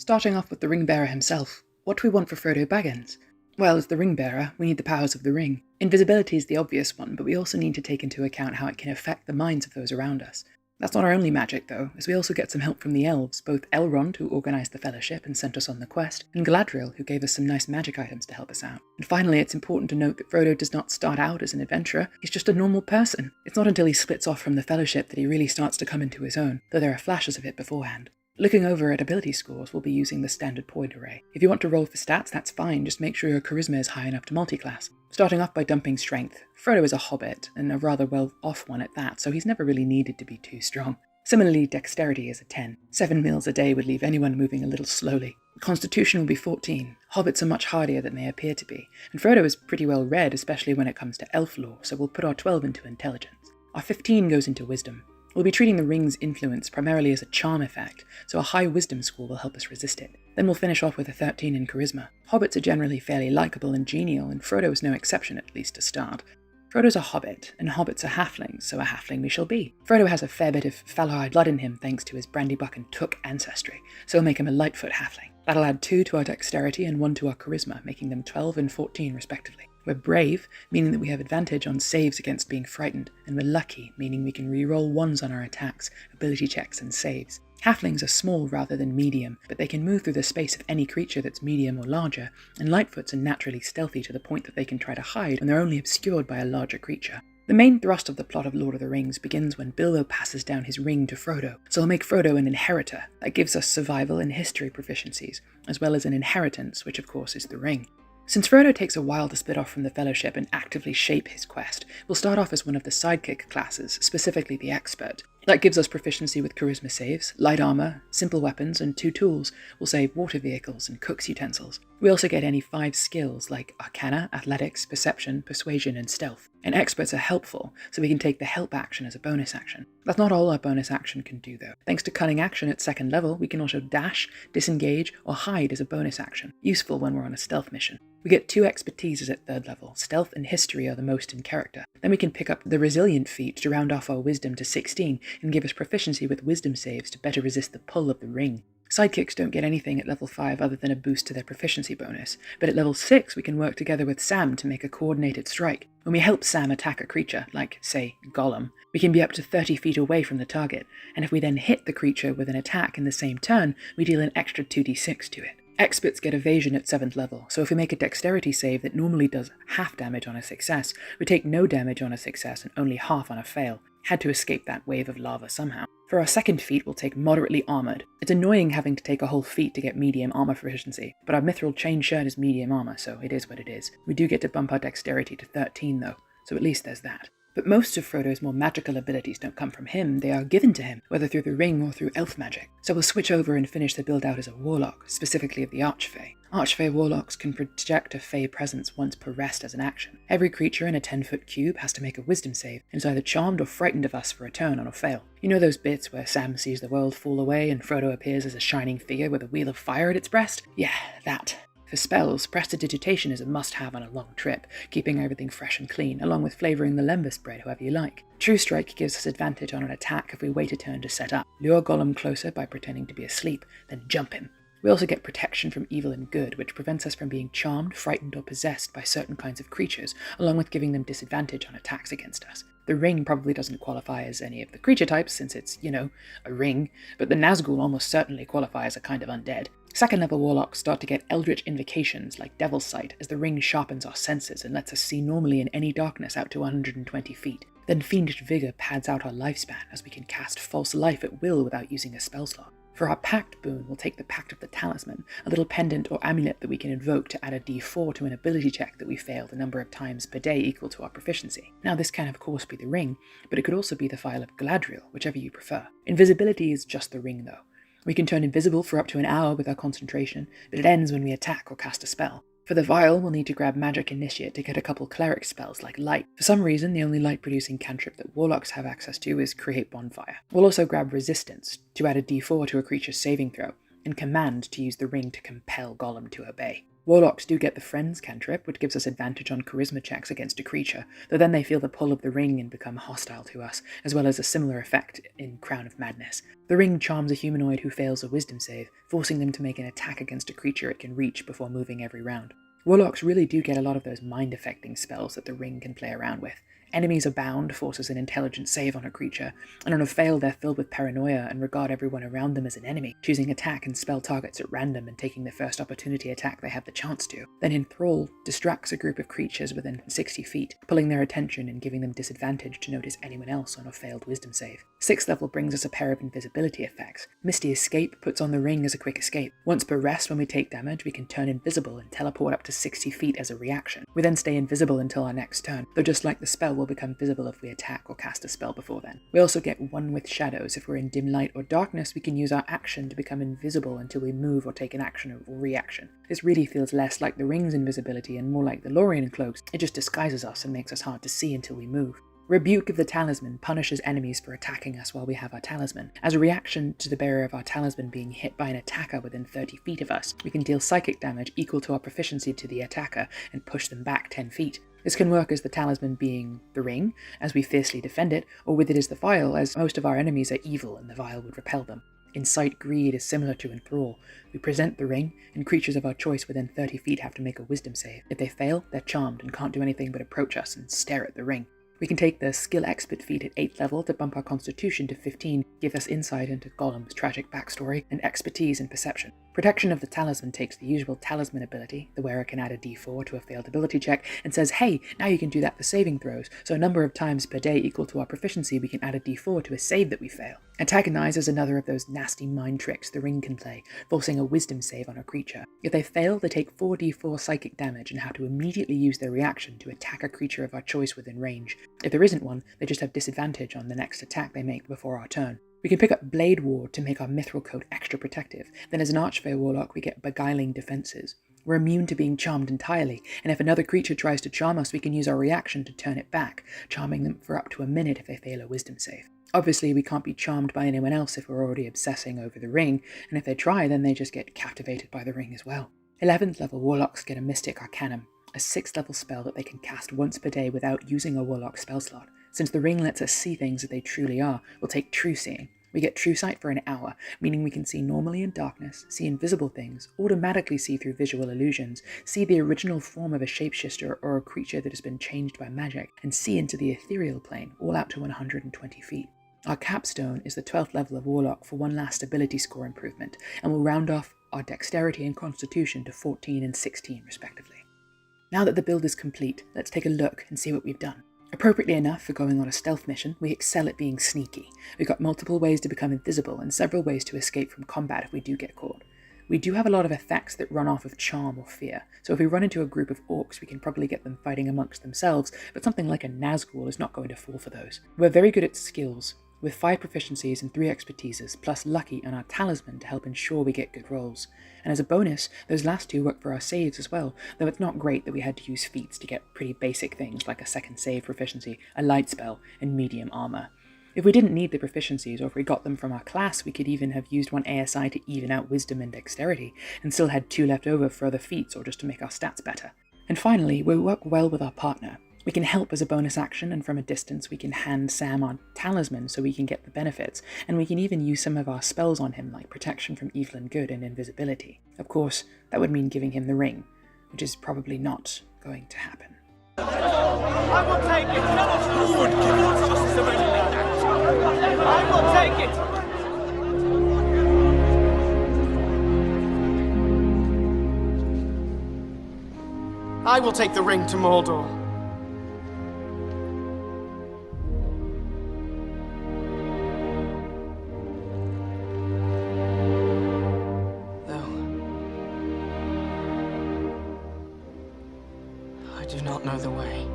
Starting off with the ring bearer himself, what do we want for Frodo Baggins? Well, as the ring bearer, we need the powers of the ring. Invisibility is the obvious one, but we also need to take into account how it can affect the minds of those around us. That's not our only magic, though, as we also get some help from the elves, both Elrond, who organised the Fellowship and sent us on the quest, and Galadriel, who gave us some nice magic items to help us out. And finally, it's important to note that Frodo does not start out as an adventurer, he's just a normal person. It's not until he splits off from the Fellowship that he really starts to come into his own, though there are flashes of it beforehand. Looking over at ability scores, we'll be using the standard point array. If you want to roll for stats, that's fine, just make sure your charisma is high enough to multiclass. Starting off by dumping strength, Frodo is a hobbit, and a rather well-off one at that, so he's never really needed to be too strong. Similarly, dexterity is a 10. 7 meals a day would leave anyone moving a little slowly. Constitution will be 14. Hobbits are much hardier than they appear to be, and Frodo is pretty well read, especially when it comes to elf lore, so we'll put our 12 into intelligence. Our 15 goes into wisdom. We'll be treating the ring's influence primarily as a charm effect, so a high wisdom score will help us resist it. Then we'll finish off with a 13 in charisma. Hobbits are generally fairly likeable and genial, and Frodo is no exception, at least to start. Frodo's a hobbit, and hobbits are halflings, so a halfling we shall be. Frodo has a fair bit of Falarite blood in him thanks to his Brandybuck and Took ancestry, so we'll make him a Lightfoot halfling. That'll add 2 to our dexterity and 1 to our charisma, making them 12 and 14 respectively. We're brave, meaning that we have advantage on saves against being frightened, and we're lucky, meaning we can re-roll 1s on our attacks, ability checks, and saves. Halflings are small rather than medium, but they can move through the space of any creature that's medium or larger, and Lightfoots are naturally stealthy to the point that they can try to hide when they're only obscured by a larger creature. The main thrust of the plot of Lord of the Rings begins when Bilbo passes down his ring to Frodo, so he'll make Frodo an inheritor. That gives us survival and history proficiencies, as well as an inheritance, which of course is the ring. Since Frodo takes a while to split off from the Fellowship and actively shape his quest, we'll start off as one of the sidekick classes, specifically the Expert. That gives us proficiency with charisma saves, light armor, simple weapons, and 2 tools. We'll say water vehicles and cook's utensils. We also get any 5 skills like Arcana, Athletics, Perception, Persuasion, and Stealth. And Experts are helpful, so we can take the help action as a bonus action. That's not all our bonus action can do though. Thanks to Cunning action at 2nd level, we can also dash, disengage, or hide as a bonus action, useful when we're on a stealth mission. We get 2 expertises at 3rd level. Stealth and history are the most in character. Then we can pick up the resilient feat to round off our wisdom to 16 and give us proficiency with wisdom saves to better resist the pull of the ring. Sidekicks don't get anything at level 5 other than a boost to their proficiency bonus, but at level 6 we can work together with Sam to make a coordinated strike. When we help Sam attack a creature, like, say, Gollum, we can be up to 30 feet away from the target, and if we then hit the creature with an attack in the same turn, we deal an extra 2d6 to it. Experts get evasion at 7th level, so if we make a dexterity save that normally does half damage on a success, we take no damage on a success and only half on a fail. Had to escape that wave of lava somehow. For our 2nd feat, we'll take moderately armored. It's annoying having to take a whole feat to get medium armor proficiency, but our mithril chain shirt is medium armor, so it is what it is. We do get to bump our dexterity to 13 though, so at least there's that. But most of Frodo's more magical abilities don't come from him, they are given to him, whether through the ring or through elf magic. So we'll switch over and finish the build out as a warlock, specifically of the Archfey. Archfey warlocks can project a fey presence once per rest as an action. Every creature in a 10-foot cube has to make a wisdom save, and is either charmed or frightened of us for a turn on a fail. You know those bits where Sam sees the world fall away and Frodo appears as a shining figure with a wheel of fire at its breast? Yeah, that. For spells, prestidigitation is a must-have on a long trip, keeping everything fresh and clean, along with flavouring the lembas bread however you like. True Strike gives us advantage on an attack if we wait a turn to set up. Lure Gollum closer by pretending to be asleep, then jump him. We also get protection from evil and good, which prevents us from being charmed, frightened, or possessed by certain kinds of creatures, along with giving them disadvantage on attacks against us. The ring probably doesn't qualify as any of the creature types, since it's, a ring, but the Nazgul almost certainly qualify as a kind of undead. 2nd level warlocks start to get eldritch invocations like Devil's Sight, as the ring sharpens our senses and lets us see normally in any darkness out to 120 feet. Then Fiendish Vigor pads out our lifespan, as we can cast False Life at will without using a spell slot. For our Pact boon, we'll take the Pact of the Talisman, a little pendant or amulet that we can invoke to add a d4 to an ability check that we fail the number of times per day equal to our proficiency. Now this can of course be the ring, but it could also be the Phial of Galadriel, whichever you prefer. Invisibility is just the ring though. We can turn invisible for up to an hour with our concentration, but it ends when we attack or cast a spell. For the vial, we'll need to grab Magic Initiate to get a couple cleric spells like Light. For some reason, the only light-producing cantrip that warlocks have access to is Create Bonfire. We'll also grab Resistance to add a d4 to a creature's saving throw, and Command to use the ring to compel Gollum to obey. Warlocks do get the Friends cantrip, which gives us advantage on charisma checks against a creature, though then they feel the pull of the ring and become hostile to us, as well as a similar effect in Crown of Madness. The ring charms a humanoid who fails a wisdom save, forcing them to make an attack against a creature it can reach before moving every round. Warlocks really do get a lot of those mind-affecting spells that the ring can play around with. Enemies are bound forces an intelligence save on a creature, and on a fail they're filled with paranoia and regard everyone around them as an enemy, choosing attack and spell targets at random and taking the first opportunity attack they have the chance to. Then Enthrall distracts a group of creatures within 60 feet, pulling their attention and giving them disadvantage to notice anyone else on a failed wisdom save. 6th level brings us a pair of invisibility effects. Misty Escape puts on the ring as a quick escape. Once per rest when we take damage, we can turn invisible and teleport up to 60 feet as a reaction. We then stay invisible until our next turn, though just like the spell, we'll become visible if we attack or cast a spell before then. We also get one with shadows. If we're in dim light or darkness, we can use our action to become invisible until we move or take an action or reaction. This really feels less like the ring's invisibility and more like the Lorien cloaks. It just disguises us and makes us hard to see until we move. Rebuke of the Talisman punishes enemies for attacking us while we have our talisman. As a reaction to the bearer of our talisman being hit by an attacker within 30 feet of us, we can deal psychic damage equal to our proficiency to the attacker and push them back 10 feet. This can work as the talisman being the ring, as we fiercely defend it, or with it as the vial, as most of our enemies are evil and the vial would repel them. Incite Greed is similar to Enthrall. We present the ring, and creatures of our choice within 30 feet have to make a wisdom save. If they fail, they're charmed and can't do anything but approach us and stare at the ring. We can take the Skill Expert feat at 8th level to bump our Constitution to 15, give us insight into Gollum's tragic backstory, and expertise in perception. Protection of the Talisman takes the usual Talisman ability, the wearer can add a d4 to a failed ability check, and says, hey, now you can do that for saving throws, so a number of times per day equal to our proficiency we can add a d4 to a save that we fail. Antagonize is another of those nasty mind tricks the ring can play, forcing a wisdom save on a creature. If they fail, they take 4d4 psychic damage and have to immediately use their reaction to attack a creature of our choice within range. If there isn't one, they just have disadvantage on the next attack they make before our turn. We can pick up Blade Ward to make our Mithril Coat extra protective. Then as an Archfey Warlock we get Beguiling Defenses. We're immune to being charmed entirely, and if another creature tries to charm us we can use our reaction to turn it back, charming them for up to a minute if they fail a wisdom save. Obviously we can't be charmed by anyone else if we're already obsessing over the ring, and if they try then they just get captivated by the ring as well. 11th level Warlocks get a Mystic Arcanum, a 6th level spell that they can cast once per day without using a Warlock spell slot. Since the ring lets us see things that they truly are, we'll take True Seeing. We get True Sight for an hour, meaning we can see normally in darkness, see invisible things, automatically see through visual illusions, see the original form of a shapeshifter or a creature that has been changed by magic, and see into the ethereal plane, all out to 120 feet. Our capstone is the 12th level of Warlock for one last ability score improvement, and will round off our Dexterity and Constitution to 14 and 16 respectively. Now that the build is complete, let's take a look and see what we've done. Appropriately enough for going on a stealth mission, we excel at being sneaky. We've got multiple ways to become invisible and several ways to escape from combat if we do get caught. We do have a lot of effects that run off of charm or fear, so if we run into a group of orcs we can probably get them fighting amongst themselves, but something like a Nazgul is not going to fall for those. We're very good at skills, with 5 proficiencies and 3 expertises, plus lucky and our talisman to help ensure we get good rolls. And as a bonus, those last 2 work for our saves as well, though it's not great that we had to use feats to get pretty basic things like a second save proficiency, a light spell, and medium armor. If we didn't need the proficiencies, or if we got them from our class, we could even have used one ASI to even out wisdom and dexterity, and still had 2 left over for other feats or just to make our stats better. And finally, we work well with our partner. We can help as a bonus action, and from a distance we can hand Sam our talisman so we can get the benefits, and we can even use some of our spells on him like protection from evil and good and invisibility. Of course, that would mean giving him the ring, which is probably not going to happen. I will take it! Good, I will take it! I will take the ring to Mordor. I do not know the way.